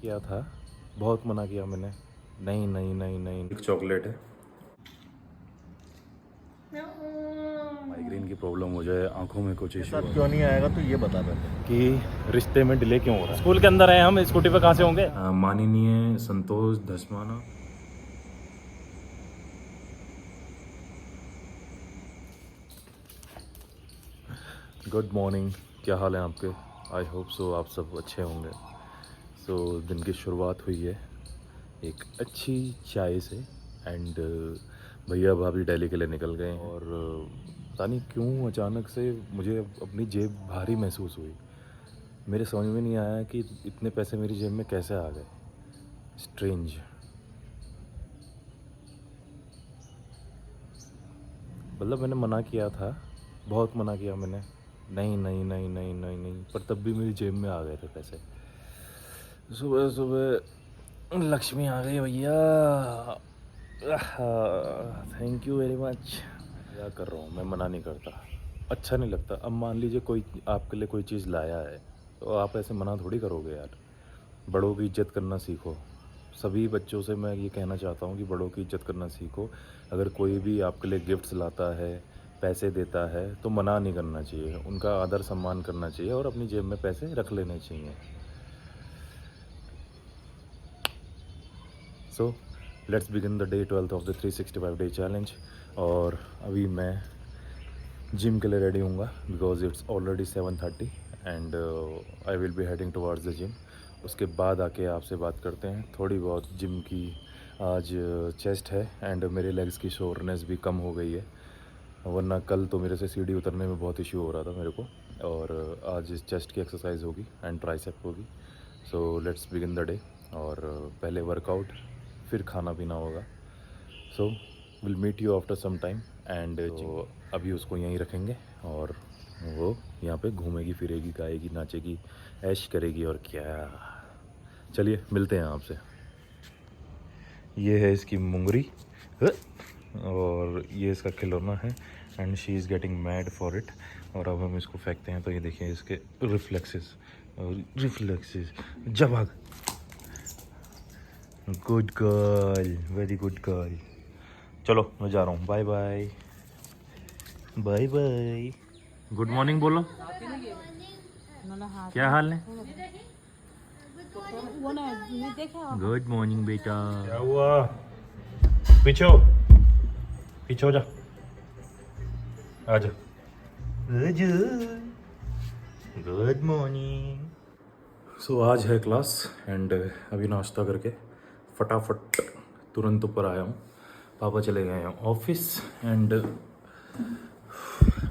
किया था, बहुत मना किया मैंने। नहीं नहीं नहीं नहीं, एक चॉकलेट है। माइग्रेन की प्रॉब्लम हो जाए, आंखों में कुछ इशू क्यों नहीं आएगा तो ये बता पहले कि रिश्ते में डिले क्यों हो रहा है। स्कूल के अंदर हैं हम, स्कूटी पे कहाँ से होंगे। माननीय संतोष धसमाना, गुड मॉर्निंग। क्या हाल है आपके? आई होप सो आप सब अच्छे होंगे। सो दिन की शुरुआत हुई है एक अच्छी चाय से एंड भैया भाभी दिल्ली के लिए निकल गए और पता नहीं क्यों अचानक से मुझे अपनी जेब भारी महसूस हुई। मेरे समझ में नहीं आया कि इतने पैसे मेरी जेब में कैसे आ गए। स्ट्रेंज। मतलब मैंने मना किया था, बहुत मना किया मैंने। नहीं नहीं नहीं नहीं नहीं नहीं, पर तब भी मेरी जेब में आ गए थे पैसे। सुबह सुबह लक्ष्मी आ गई भैया। Thank you very much. क्या कर रहा हूँ मैं, मना नहीं करता, अच्छा नहीं लगता। अब मान लीजिए कोई आपके लिए कोई चीज़ लाया है तो आप ऐसे मना थोड़ी करोगे यार। बड़ों की इज्जत करना सीखो। सभी बच्चों से मैं ये कहना चाहता हूँ कि बड़ों की इज्जत करना सीखो। अगर कोई भी आपके लिए गिफ्ट्स लाता है, पैसे देता है, तो मना नहीं करना चाहिए, उनका आदर सम्मान करना चाहिए और अपनी जेब में पैसे रख लेने चाहिए। So let's begin the day 12th of the 365 day challenge. और अभी मैं जिम के लिए रेडी हूँगा because it's already 7:30 and I will be heading towards the gym. उसके बाद आके आपसे बात करते हैं थोड़ी बहुत जिम की। आज चेस्ट है एंड मेरे लेग्स की शोरनेस भी कम हो गई है, वरना कल तो मेरे से सीढ़ी उतरने में बहुत इशू हो रहा था मेरे को। और आज चेस्ट की एक्सरसाइज होगी एंड ट्राइसेप होगी। So let's begin the day. और पहले वर्कआउट, फिर खाना पीना होगा। So we'll meet you after some time and अभी उसको यहीं रखेंगे और वो यहाँ पे घूमेगी फिरेगी, गाएगी, नाचेगी, ऐश करेगी और क्या। चलिए मिलते हैं आपसे। ये है इसकी मुंगरी और ये इसका खिलौना है and she is getting mad for it. और अब हम इसको फेंकते हैं तो ये देखिए इसके रिफ्लेक्सेस। जब भाग। Good girl, very good girl. चलो मैं जा रहा हूँ, bye bye. Bye bye. Good morning बोलो। क्या हाल है? गुड मॉर्निंग बेटा। क्या हुआ? पीछे हो, पीछे हो जा, आजा। Good morning. सो आज है क्लास एंड अभी नाश्ता करके फटाफट तुरंत ऊपर आया हूँ। पापा चले गए हैं ऑफिस एंड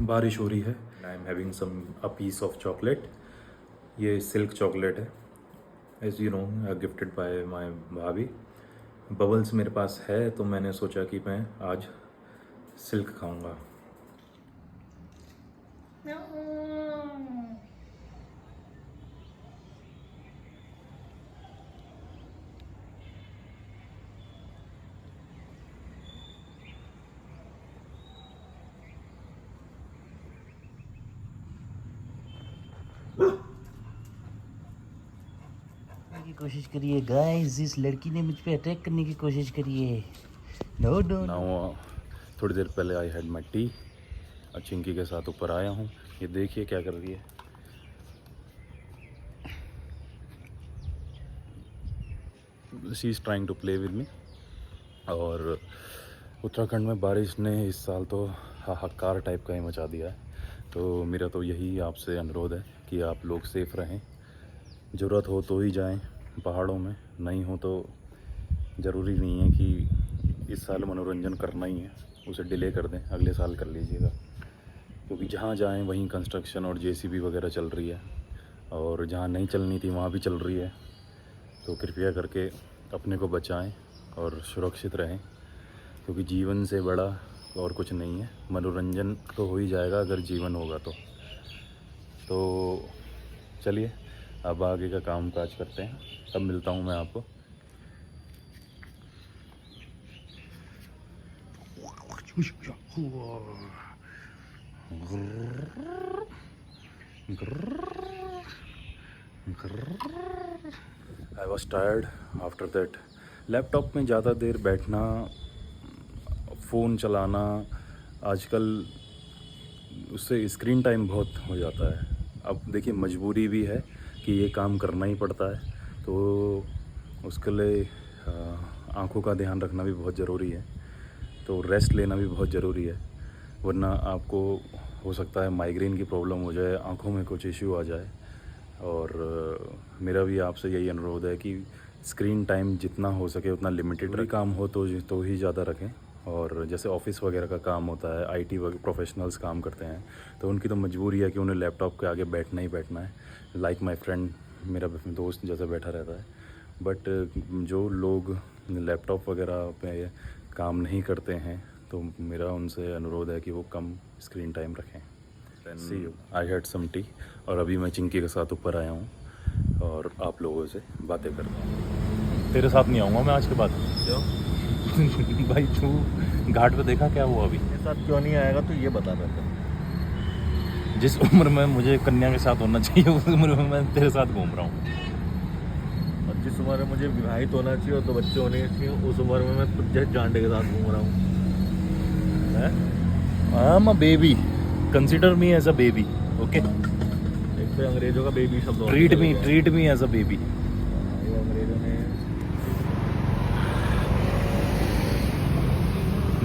बारिश हो रही है। I am having some a piece of chocolate. ये सिल्क चॉकलेट है, as you know, gifted by my bhabhi. Bubbles मेरे पास है तो मैंने सोचा कि मैं आज सिल्क खाऊंगा। की कोशिश करिए गाइस, इस लड़की ने मुझ पे अटैक करने की कोशिश करी है। नो नो नाउ थोड़ी देर पहले I had my T, Chinki के साथ ऊपर आया हूँ। ये देखिए क्या कर रही है। She is trying to play with me. और उत्तराखंड में बारिश ने इस साल तो हाहाकार टाइप का ही मचा दिया है। तो मेरा तो यही आपसे अनुरोध है कि आप लोग सेफ़ रहें। ज़रूरत हो तो ही जाएं पहाड़ों में, नहीं हो तो ज़रूरी नहीं है कि इस साल मनोरंजन करना ही है, उसे डिले कर दें, अगले साल कर लीजिएगा। क्योंकि जहाँ जाएं वहीं कंस्ट्रक्शन और जेसीबी वगैरह चल रही है और जहाँ नहीं चलनी थी वहाँ भी चल रही है। तो कृपया करके अपने को बचाएं और सुरक्षित रहें, क्योंकि जीवन से बड़ा और कुछ नहीं है। मनोरंजन तो हो ही जाएगा अगर जीवन होगा तो चलिए अब आगे का काम काज करते हैं। तब मिलता हूँ मैं आपको। I was tired after that. Laptop में ज़्यादा देर बैठना, फ़ोन चलाना, आजकल उससे स्क्रीन टाइम बहुत हो जाता है. अब देखिए मजबूरी भी है कि ये काम करना ही पड़ता है, तो उसके लिए आँखों का ध्यान रखना भी बहुत ज़रूरी है. तो रेस्ट लेना भी बहुत ज़रूरी है, वरना आपको हो सकता है माइग्रेन की प्रॉब्लम हो जाए, आँखों में कुछ इश्यू आ जाए. और मेरा भी आपसे यही अनुरोध है कि स्क्रीन टाइम जितना हो सके उतना लिमिटेड रखें. काम हो तो ही ज़्यादा रखें. और जैसे ऑफिस वगैरह का काम होता है, आईटी प्रोफेशनल्स काम करते हैं, तो उनकी तो मजबूरी है कि उन्हें लैपटॉप के आगे बैठना ही बैठना है. लाइक माय फ्रेंड, मेरा दोस्त जैसा बैठा रहता है. बट जो लोग लैपटॉप वगैरह पे काम नहीं करते हैं, तो मेरा उनसे अनुरोध है कि वो कम स्क्रीन टाइम रखें. See you. I had some tea और अभी मैं चिंकी के साथ ऊपर आया हूँ और आप लोगों से बातें कर रहा हूँ. तेरे साथ नहीं आऊँगा मैं आज के बाद. क्यों? भाई तू घाट पे देखा क्या हुआ अभी? मेरे साथ क्यों नहीं आएगा तो ये बता रहा. जिस उम्र में मुझे कन्या के साथ होना चाहिए उस उम्र में मैं तेरे साथ घूम रहा हूँ. और जिस उम्र में मुझे विवाहित होना चाहिए और 2 बच्चे होने चाहिए, उस उम्र में मैं खुद जैसे जांडे के साथ घूम रहा हूँ. I am a baby, consider me as a baby. Okay, एक तो अंग्रेजों का बेबी शब्द और ट्रीट निकल मी एज अ बेबी. गया. ये अंग्रेजों ने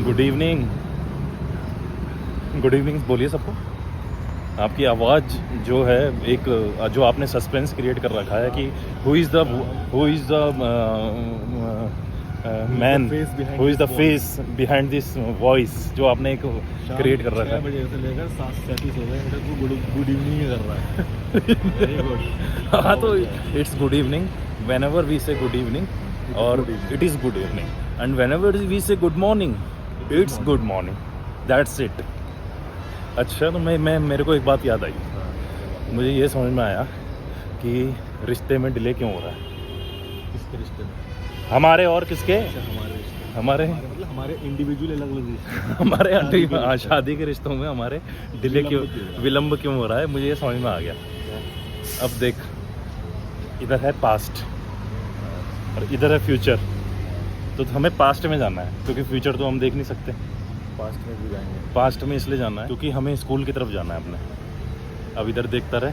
गुड इवनिंग. गुड इवनिंग बोलिए सबको. आपकी आवाज़ जो है, एक जो आपने सस्पेंस क्रिएट कर रखा है कि who is the man, who is the face behind this voice, जो आपने एक क्रिएट कर रखा 6 है. बजे से लेकर 7:37 हो गए तक वो गुड इवनिंग ही कर रहा है. Very good. हाँ, तो it's good evening whenever we say good evening, और it is good evening. And whenever we say good morning, it's good morning. That's it. अच्छा, तो मैं मेरे को एक बात याद आई. मुझे ये समझ में आया कि रिश्ते में डिले क्यों हो रहा है. किसके रिश्ते में? हमारे और किसके? हमारे रिश्ते. हमारे मतलब हमारे इंडिविजुअल अलग अलग रिश्ते. हमारे शादी के रिश्तों में हमारे डिले क्यों, विलम्ब क्यों हो रहा है, मुझे ये समझ में आ गया. अब देख, इधर है पास्ट और इधर है फ्यूचर. तो हमें पास्ट में जाना है क्योंकि फ्यूचर तो हम देख नहीं सकते. पास्ट में भी जाएंगे. पास्ट में इसलिए जाना है क्योंकि हमें स्कूल की तरफ जाना है अपने. अब इधर देखता रहे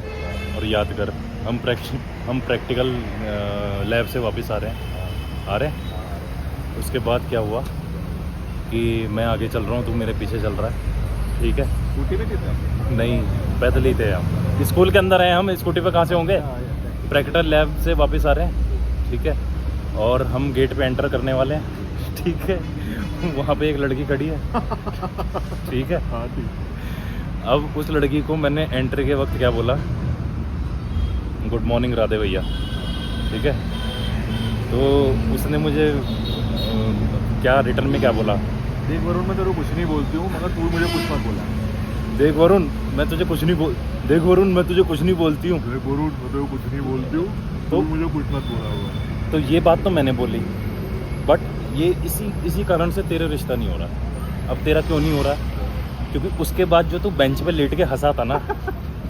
और याद कर. हम प्रैक्टिकल लैब से वापस आ रहे हैं. उसके बाद क्या हुआ कि मैं आगे चल रहा हूँ, तू मेरे पीछे चल रहा है. ठीक है. स्कूटी पे कितना? नहीं, पैदल ही थे हम. स्कूल के अंदर हैं हम, स्कूटी पे कहाँ से होंगे. प्रैक्टिकल लैब से वापस आ रहे हैं. ठीक है. और हम गेट पे एंटर करने वाले हैं. ठीक है. वहाँ पे एक लड़की खड़ी है. ठीक है. हाँ ठीक. अब उस लड़की को मैंने एंट्री के वक्त क्या बोला, गुड मॉर्निंग राधे भैया. ठीक है. तो उसने मुझे क्या रिटर्न में क्या बोला, देख वरुण, मैं तेरे को कुछ नहीं बोलती हूँ मगर तू मुझे कुछ मत बोला. देख वरुण, मैं तुझे कुछ नहीं देख वरुण, मैं तुझे कुछ नहीं बोलती हूँ. देख वरुण, मैं तेरे को कुछ नहीं बोलती हूँ, तू मुझे कुछ मत बोला हुआ. तो ये बात तो मैंने बोली, बट ये इसी कारण से तेरा रिश्ता नहीं हो रहा. अब तेरा क्यों नहीं हो रहा? क्योंकि उसके बाद जो तू बेंच पे लेट के हंसा था ना,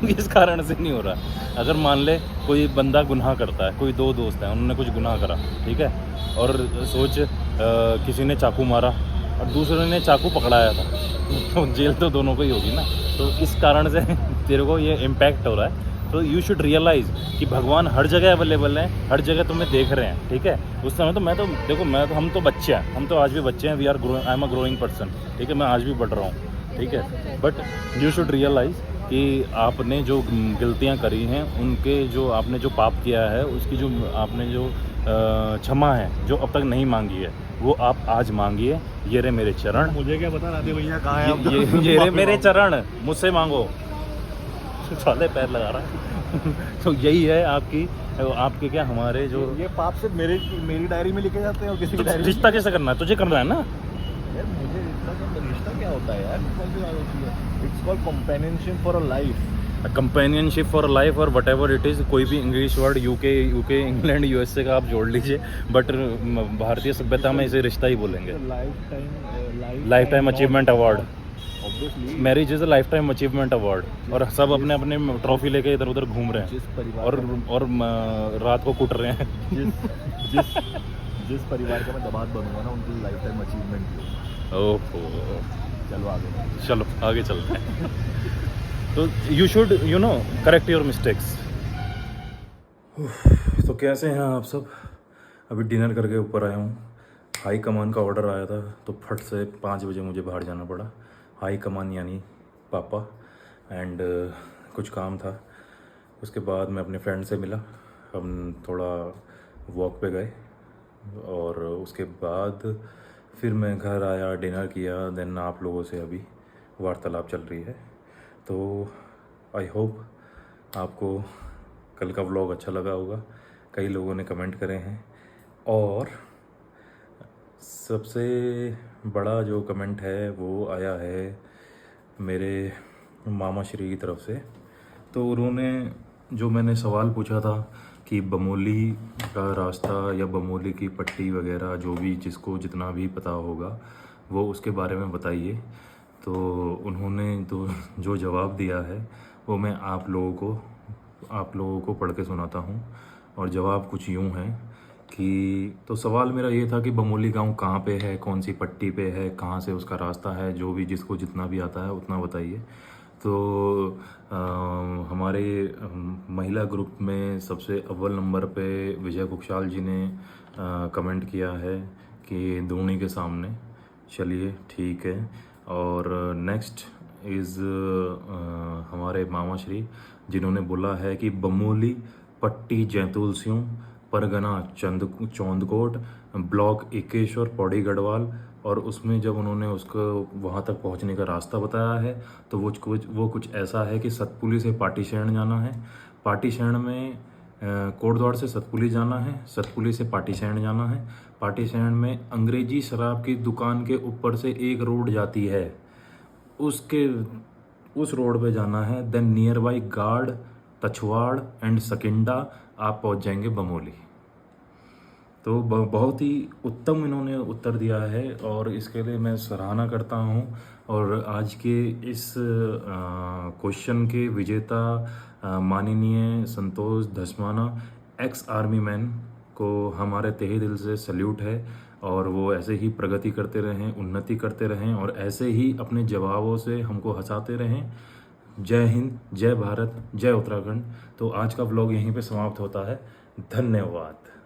इस कारण से नहीं हो रहा. अगर मान ले कोई बंदा गुनाह करता है, कोई 2 दोस्त हैं, उन्होंने कुछ गुनाह करा, ठीक है, और सोच किसी ने चाकू मारा और दूसरे ने चाकू पकड़ाया था, तो जेल तो दोनों को ही होगी ना. तो इस कारण से तेरे को ये इम्पैक्ट हो रहा है. तो यू शुड रियलाइज़ कि भगवान हर जगह अवेलेबल है, हर जगह तुम्हें देख रहे हैं. ठीक है. उस समय तो देखो हम तो बच्चे हैं, हम तो आज भी बच्चे हैं. We are growing, I am a growing person. ठीक है. मैं आज भी बढ़ रहा हूँ. ठीक है. बट यू शुड रियलाइज़ कि आपने जो गलतियाँ करी हैं, उनके जो आपने जो पाप किया है, उसकी जो आपने जो क्षमा है जो अब तक नहीं मांगी है, वो आप आज मांगिए. ये रे मेरे चरण. मुझे क्या पता राधे भैया कहाँ है. ये रे मेरे चरण, मुझसे मांगो. साले पैर लगा रहा है. तो यही है आपके क्या हमारे जो ये पाप से मेरी डायरी में लिखे जाते हैं और किसी की डायरी. रिश्ता कैसे करना है, तुझे करना है ना. यार मुझे रिश्ता क्या होता है यार, कौन सी बात होती है. It's called companionship for a life. Companionship for life और वट एवर इट इज़. कोई भी English word UK England USA का आप जोड़ लीजिए, बट भारतीय सभ्यता में इसे रिश्ता ही बोलेंगे. Life time achievement award. Obviously marriage is a life time achievement award और सब अपने अपने ट्रॉफी लेके इधर उधर घूम रहे जिस हैं परिवार और रात को कुट रहे हैं। जिस जिस परिवार का मैं दामाद बनूंगा ना उनकी लाइफ टाइम अचीवमेंट भी ओहो, चलो आगे चलो आगे चलते हैं। तो you should correct your mistakes. तो कैसे हैं आप सब? अभी डिनर करके ऊपर आया हूँ। हाई कमान का ऑर्डर आया था तो फट से 5 बजे मुझे बाहर जाना पड़ा। हाई कमान यानी पापा एंड कुछ काम था। उसके बाद मैं अपने फ्रेंड से मिला, हम थोड़ा वॉक पे गए और उसके बाद फिर मैं घर आया, डिनर किया, देन आप लोगों से अभी वार्तालाप चल रही है। तो आई होप आपको कल का व्लॉग अच्छा लगा होगा। कई लोगों ने कमेंट करे हैं और सबसे बड़ा जो कमेंट है वो आया है मेरे मामा श्री की तरफ से। तो उन्होंने जो मैंने सवाल पूछा था कि बमोली का रास्ता या बमोली की पट्टी वगैरह जो भी जिसको जितना भी पता होगा वो उसके बारे में बताइए। तो उन्होंने तो जो जवाब दिया है वो मैं आप लोगों को पढ़ के सुनाता हूँ। और जवाब कुछ यूँ है कि तो सवाल मेरा ये था कि बमोली गांव कहाँ पे है, कौन सी पट्टी पे है, कहाँ से उसका रास्ता है, जो भी जिसको जितना भी आता है उतना बताइए। तो हमारे महिला ग्रुप में सबसे अव्वल नंबर पे विजय कुक्षाल जी ने कमेंट किया है कि धोनी के सामने। चलिए ठीक है। और नेक्स्ट इज़ हमारे मामा श्री जिन्होंने बोला है कि बमोली पट्टी जैतूल सिंह परगना चौंदकोट ब्लॉक एकेश्वर पौड़ी गढ़वाल। और उसमें जब उन्होंने उसको वहाँ तक पहुँचने का रास्ता बताया है तो वो कुछ ऐसा है कि सतपुली से पाटीशैण जाना है, पाटीशैण में कोटद्वार से सतपुली जाना है, सतपुली से पाटीशैण जाना है, पाटीशैण में अंग्रेजी शराब की दुकान के ऊपर से एक रोड जाती है, उस रोड पे जाना है। देन नियर बाई गार्ड तछवाड़ एंड सकिंडा आप पहुंच जाएंगे बमोली। तो बहुत ही उत्तम इन्होंने उत्तर दिया है और इसके लिए मैं सराहना करता हूं। और आज के इस क्वेश्चन के विजेता माननीय संतोष धस्माना एक्स आर्मी मैन को हमारे तहे दिल से सल्यूट है। और वो ऐसे ही प्रगति करते रहें, उन्नति करते रहें और ऐसे ही अपने जवाबों से हमको हंसाते रहें। जय हिंद, जय भारत, जय उत्तराखंड। तो आज का व्लॉग यहीं पे समाप्त होता है। धन्यवाद।